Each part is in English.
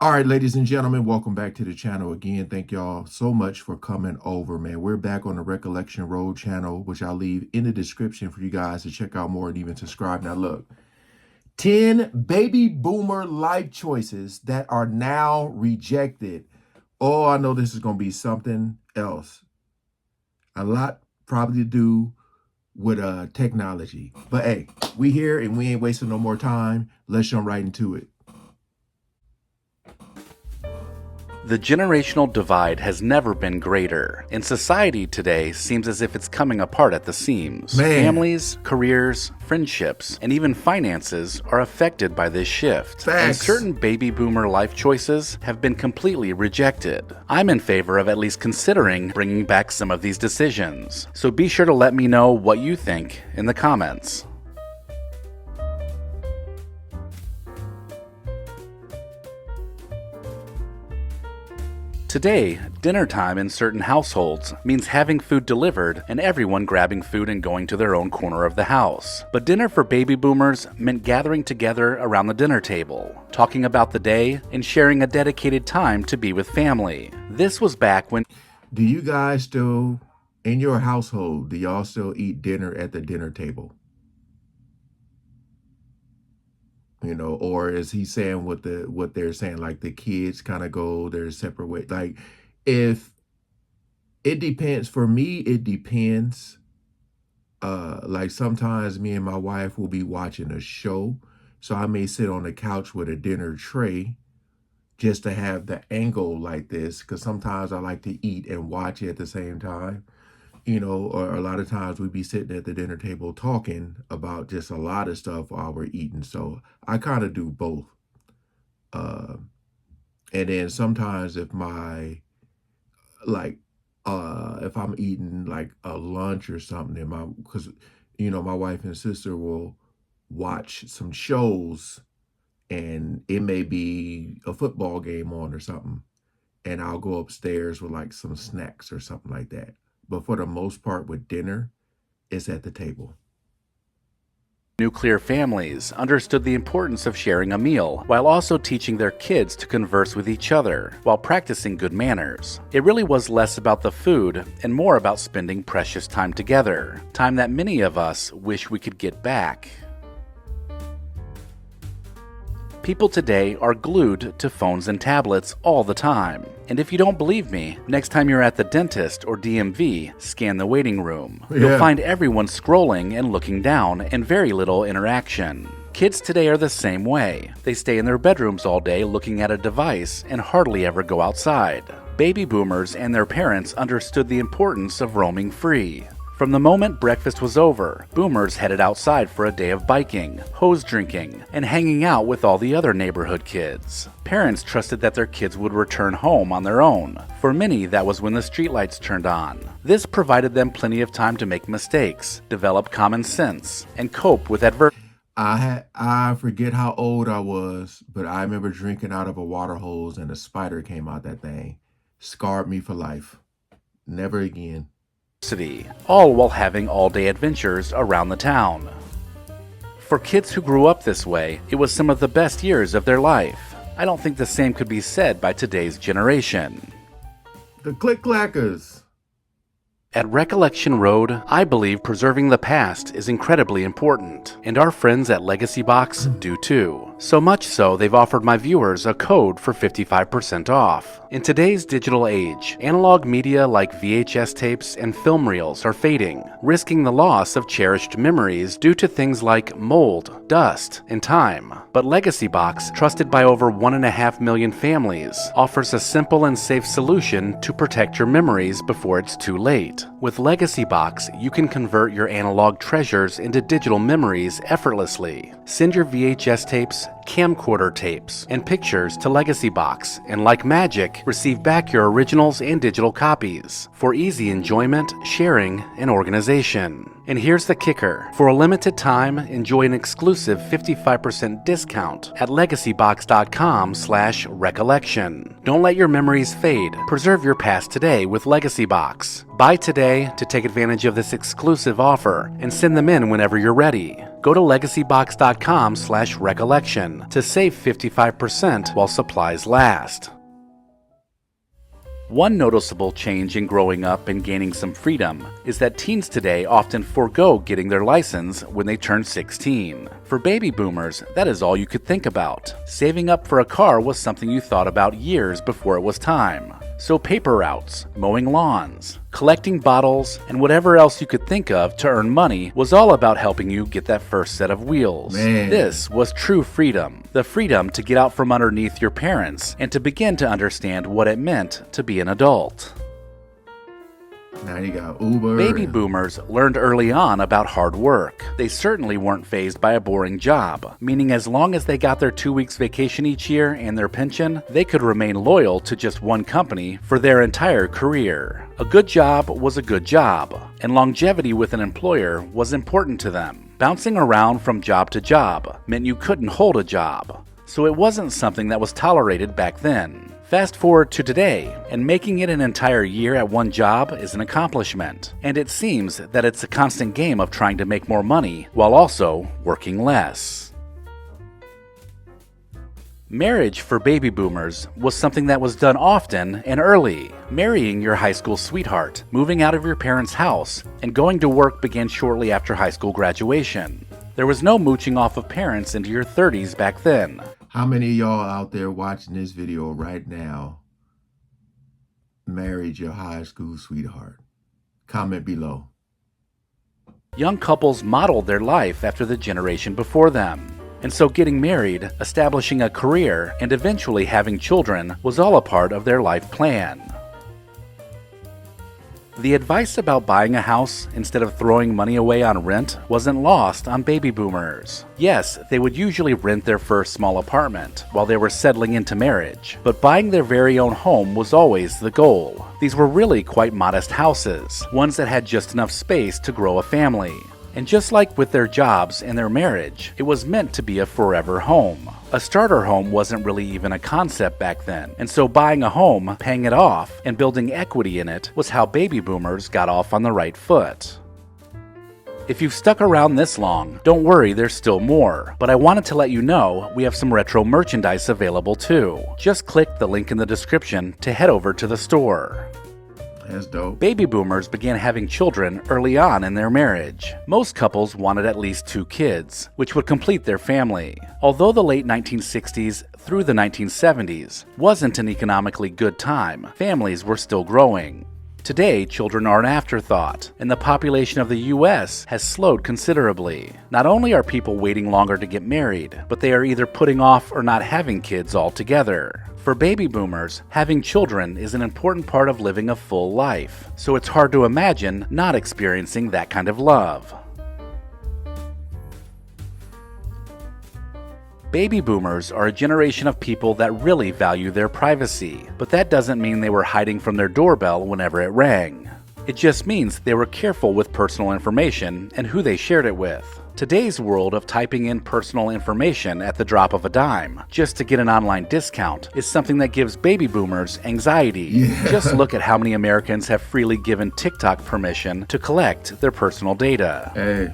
All right, ladies and gentlemen, welcome back to the channel again. Thank y'all so much for coming over, man. We're back on the Recollection Road channel, which I'll leave in the description for you guys to check out more and even subscribe. Now, look, 10 baby boomer life choices that are now rejected. Oh, I know this is going to be something else. A lot probably to do with technology. But hey, we here and we ain't wasting no more time. Let's jump right into it. The generational divide has never been greater, and society today seems as if it's coming apart at the seams. Man. Families, careers, friendships, and even finances are affected by this shift. Facts. And certain baby boomer life choices have been completely rejected. I'm in favor of at least considering bringing back some of these decisions, so be sure to let me know what you think in the comments. Today, dinner time in certain households means having food delivered and everyone grabbing food and going to their own corner of the house. But dinner for baby boomers meant gathering together around the dinner table, talking about the day, and sharing a dedicated time to be with family. This was back when... Do you guys still, in your household, do y'all still eat dinner at the dinner table? You know, or is he saying what they're saying, like the kids kind of go their separate way? Like, if it depends, for me, it depends. Like sometimes me and my wife will be watching a show, so I may sit on the couch with a dinner tray just to have the angle like this, because sometimes I like to eat and watch at the same time. You know, or a lot of times we'd be sitting at the dinner table talking about just a lot of stuff while we're eating. So I kind of do both. And then sometimes if my, like, if I'm eating like a lunch or something, because, you know, my wife and sister will watch some shows and it may be a football game on or something. And I'll go upstairs with like some snacks or something like that. But for the most part with dinner, it's at the table. Nuclear families understood the importance of sharing a meal while also teaching their kids to converse with each other while practicing good manners. It really was less about the food and more about spending precious time together, time that many of us wish we could get back. People today are glued to phones and tablets all the time. And if you don't believe me, next time you're at the dentist or DMV, scan the waiting room. Yeah. You'll find everyone scrolling and looking down and very little interaction. Kids today are the same way. They stay in their bedrooms all day looking at a device and hardly ever go outside. Baby boomers and their parents understood the importance of roaming free. From the moment breakfast was over, boomers headed outside for a day of biking, hose drinking, and hanging out with all the other neighborhood kids. Parents trusted that their kids would return home on their own. For many, that was when the streetlights turned on. This provided them plenty of time to make mistakes, develop common sense, and cope with adversity. I forget how old I was, but I remember drinking out of a water hose and a spider came out that thing. Scarred me for life. Never again. All while having all-day adventures around the town. For kids who grew up this way, it was some of the best years of their life. I don't think the same could be said by today's generation. The click-clackers. At Recollection Road, I believe preserving the past is incredibly important, and our friends at Legacy Box do too. So much so, they've offered my viewers a code for 55% off. In today's digital age, analog media like VHS tapes and film reels are fading, risking the loss of cherished memories due to things like mold, dust, and time. But Legacy Box, trusted by over 1.5 million families, offers a simple and safe solution to protect your memories before it's too late. With Legacy Box, you can convert your analog treasures into digital memories effortlessly. Send your VHS tapes, camcorder tapes, and pictures to Legacy Box, and like magic, receive back your originals and digital copies for easy enjoyment, sharing, and organization. And here's the kicker. For a limited time, enjoy an exclusive 55% discount at legacybox.com/recollection. Don't let your memories fade. Preserve your past today with LegacyBox. Buy today to take advantage of this exclusive offer and send them in whenever you're ready. Go to legacybox.com/recollection to save 55% while supplies last. One noticeable change in growing up and gaining some freedom is that teens today often forego getting their license when they turn 16. For baby boomers, that is all you could think about. Saving up for a car was something you thought about years before it was time. So paper routes, mowing lawns, collecting bottles, and whatever else you could think of to earn money was all about helping you get that first set of wheels. Man. This was true freedom. The freedom to get out from underneath your parents and to begin to understand what it meant to be an adult. Now you got Uber. Baby boomers learned early on about hard work. They certainly weren't fazed by a boring job, meaning as long as they got their 2 weeks vacation each year and their pension, they could remain loyal to just one company for their entire career. A good job was a good job, and longevity with an employer was important to them. Bouncing around from job to job meant you couldn't hold a job, so it wasn't something that was tolerated back then. Fast forward to today, and making it an entire year at one job is an accomplishment. And it seems that it's a constant game of trying to make more money while also working less. Marriage for baby boomers was something that was done often and early. Marrying your high school sweetheart, moving out of your parents' house, and going to work began shortly after high school graduation. There was no mooching off of parents into your 30s back then. How many of y'all out there watching this video right now married your high school sweetheart? Comment below. Young couples modeled their life after the generation before them. And so getting married, establishing a career, and eventually having children was all a part of their life plan. The advice about buying a house instead of throwing money away on rent wasn't lost on baby boomers. Yes, they would usually rent their first small apartment while they were settling into marriage, but buying their very own home was always the goal. These were really quite modest houses, ones that had just enough space to grow a family. And just like with their jobs and their marriage, it was meant to be a forever home. A starter home wasn't really even a concept back then, and so buying a home, paying it off, and building equity in it was how baby boomers got off on the right foot. If you've stuck around this long, don't worry, there's still more. But I wanted to let you know we have some retro merchandise available too. Just click the link in the description to head over to the store. That's dope. Baby boomers began having children early on in their marriage. Most couples wanted at least 2 kids, which would complete their family. Although the late 1960s through the 1970s wasn't an economically good time, families were still growing. Today, children are an afterthought, and the population of the U.S. has slowed considerably. Not only are people waiting longer to get married, but they are either putting off or not having kids altogether. For baby boomers, having children is an important part of living a full life, so it's hard to imagine not experiencing that kind of love. Baby boomers are a generation of people that really value their privacy, but that doesn't mean they were hiding from their doorbell whenever it rang. It just means they were careful with personal information and who they shared it with. Today's world of typing in personal information at the drop of a dime just to get an online discount is something that gives baby boomers anxiety. Yeah. Just look at how many Americans have freely given TikTok permission to collect their personal data. Hey.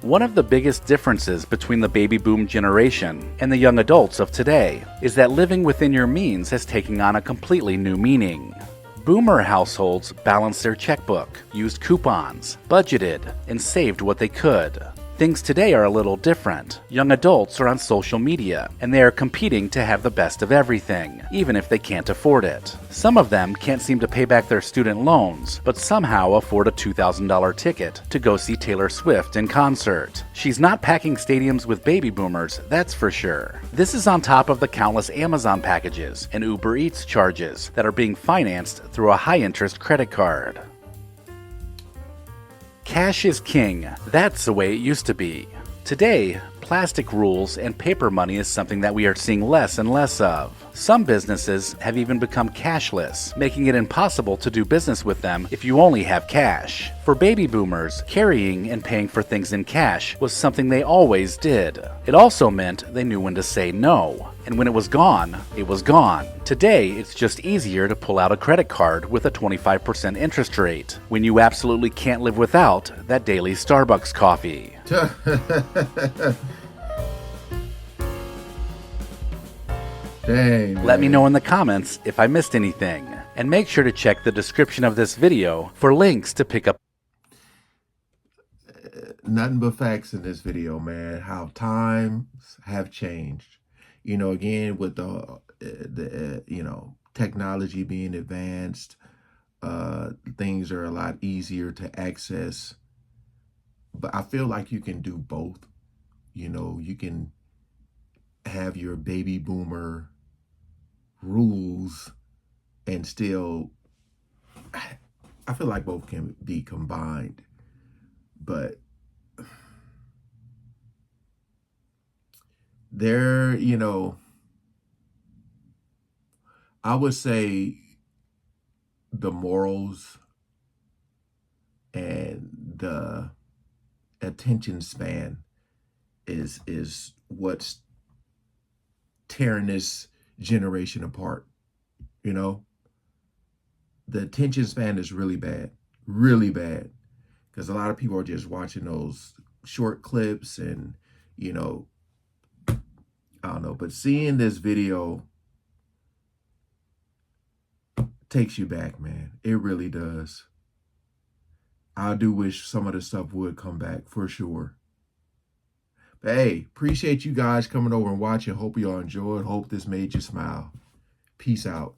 One of the biggest differences between the baby boom generation and the young adults of today is that living within your means has taken on a completely new meaning. Boomer households balanced their checkbook, used coupons, budgeted, and saved what they could. Things today are a little different. Young adults are on social media, and they are competing to have the best of everything, even if they can't afford it. Some of them can't seem to pay back their student loans, but somehow afford a $2,000 ticket to go see Taylor Swift in concert. She's not packing stadiums with baby boomers, that's for sure. This is on top of the countless Amazon packages and Uber Eats charges that are being financed through a high-interest credit card. Cash is king. That's the way it used to be. Today, plastic rules and paper money is something that we are seeing less and less of. Some businesses have even become cashless, making it impossible to do business with them if you only have cash. For baby boomers, carrying and paying for things in cash was something they always did. It also meant they knew when to say no, and when it was gone, it was gone. Today, it's just easier to pull out a credit card with a 25% interest rate, when you absolutely can't live without that daily Starbucks coffee. Dang, Let me man. know in the comments if I missed anything, and make sure to check the description of this video for links to pick up. Nothing but facts in this video, man. How times have changed. You know, again, with the technology being advanced, things are a lot easier to access. But I feel like you can do both. You know, you can have your baby boomer rules and still, I feel like both can be combined. But there, I would say the morals and the attention span is what's tearing this generation apart. You know, the attention span is really bad, because a lot of people are just watching those short clips and, I don't know, but seeing this video takes you back, man. It really does. I do wish some of the stuff would come back for sure. But hey, appreciate you guys coming over and watching. Hope y'all enjoyed. Hope this made you smile. Peace out.